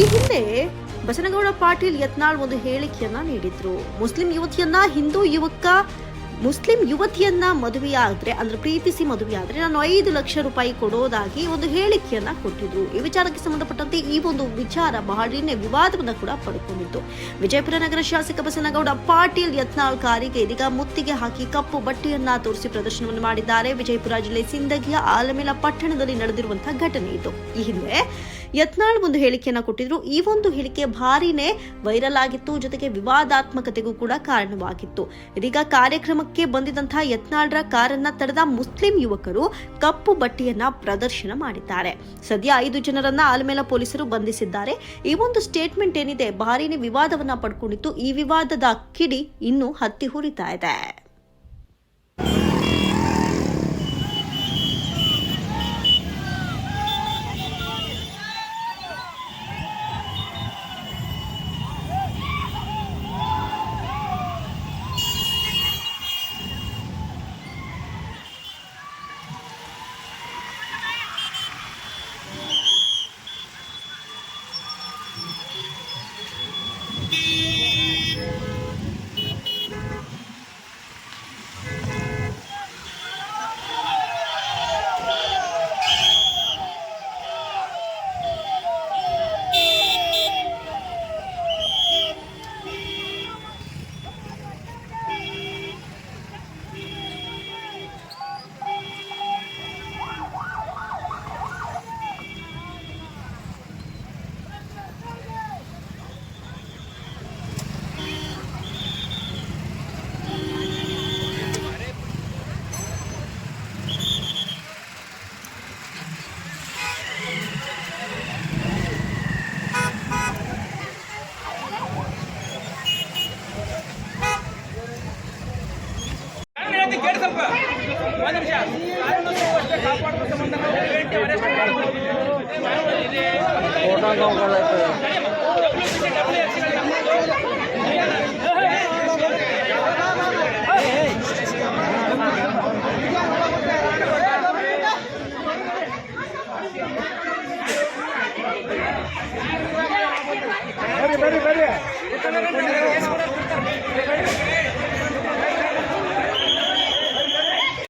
ಈ ಹಿಂದೆ ಬಸನಗೌಡ ಪಾಟೀಲ್ ಯತ್ನಾಳ್ ಒಂದು ಹೇಳಿಕೆಯನ್ನ ನೀಡಿದ್ರು. ಮುಸ್ಲಿಂ ಯುವತಿಯನ್ನ ಮದುವೆಯಾದ್ರೆ ಅಂದ್ರೆ ಪ್ರೀತಿಸಿ ಮದುವೆಯಾದ್ರೆ ನಾನು 5 ಲಕ್ಷ ರೂಪಾಯಿ ಕೊಡೋದಾಗಿ ಒಂದು ಹೇಳಿಕೆಯನ್ನ ಕೊಟ್ಟಿದ್ರು. ಈ ವಿಚಾರಕ್ಕೆ ಸಂಬಂಧಪಟ್ಟಂತೆ ಈ ಒಂದು ವಿಚಾರ ಬಹಳನೇ ವಿವಾದವನ್ನ ಕೂಡ ಪಡ್ಕೊಂಡಿತ್ತು. ವಿಜಯಪುರ ನಗರ ಶಾಸಕ ಬಸನಗೌಡ ಪಾಟೀಲ್ ಯತ್ನಾಳ್ ಕಾರಿಗೆ ಇದೀಗ ಮುತ್ತಿಗೆ ಹಾಕಿ ಕಪ್ಪು ಬಟ್ಟೆಯನ್ನ ತೋರಿಸಿ ಪ್ರದರ್ಶನವನ್ನು ಮಾಡಿದ್ದಾರೆ. ವಿಜಯಪುರ ಜಿಲ್ಲೆ ಸಿಂದಗಿಯ ಆಲಮೇಲ ಪಟ್ಟಣದಲ್ಲಿ ನಡೆದಿರುವಂತಹ ಘಟನೆ ಇದು. ಈ ಹಿಂದೆ ಯತ್ನಾಳ್ ಒಂದು ಹೇಳಿಕೆಯನ್ನ ಕೊಟ್ಟಿದ್ರು. ಈ ಒಂದು ಹೇಳಿಕೆ ಭಾರಿನೇ ವೈರಲ್ ಆಗಿತ್ತು, ಜೊತೆಗೆ ವಿವಾದಾತ್ಮಕತೆಗೂ ಕೂಡ ಕಾರಣವಾಗಿತ್ತು. ಇದೀಗ ಕಾರ್ಯಕ್ರಮಕ್ಕೆ ಬಂದಿದ್ದಂತಹ ಯತ್ನಾಳ್ರ ಕಾರನ್ನ ತಡೆದ ಮುಸ್ಲಿಂ ಯುವಕರು ಕಪ್ಪು ಬಟ್ಟೆಯನ್ನ ಪ್ರದರ್ಶನ ಮಾಡಿದ್ದಾರೆ. ಸದ್ಯ 5 ಜನರನ್ನ ಆಲಮೇಲ ಪೊಲೀಸರು ಬಂಧಿಸಿದ್ದಾರೆ. ಈ ಒಂದು ಸ್ಟೇಟ್ಮೆಂಟ್ ಏನಿದೆ ಭಾರಿನೇ ವಿವಾದವನ್ನ ಪಡ್ಕೊಂಡಿತ್ತು. ಈ ವಿವಾದದ ಕಿಡಿ ಇನ್ನೂ ಹತ್ತಿ ಹುರಿತಾ ಇದೆ. ಬರ್ರಿ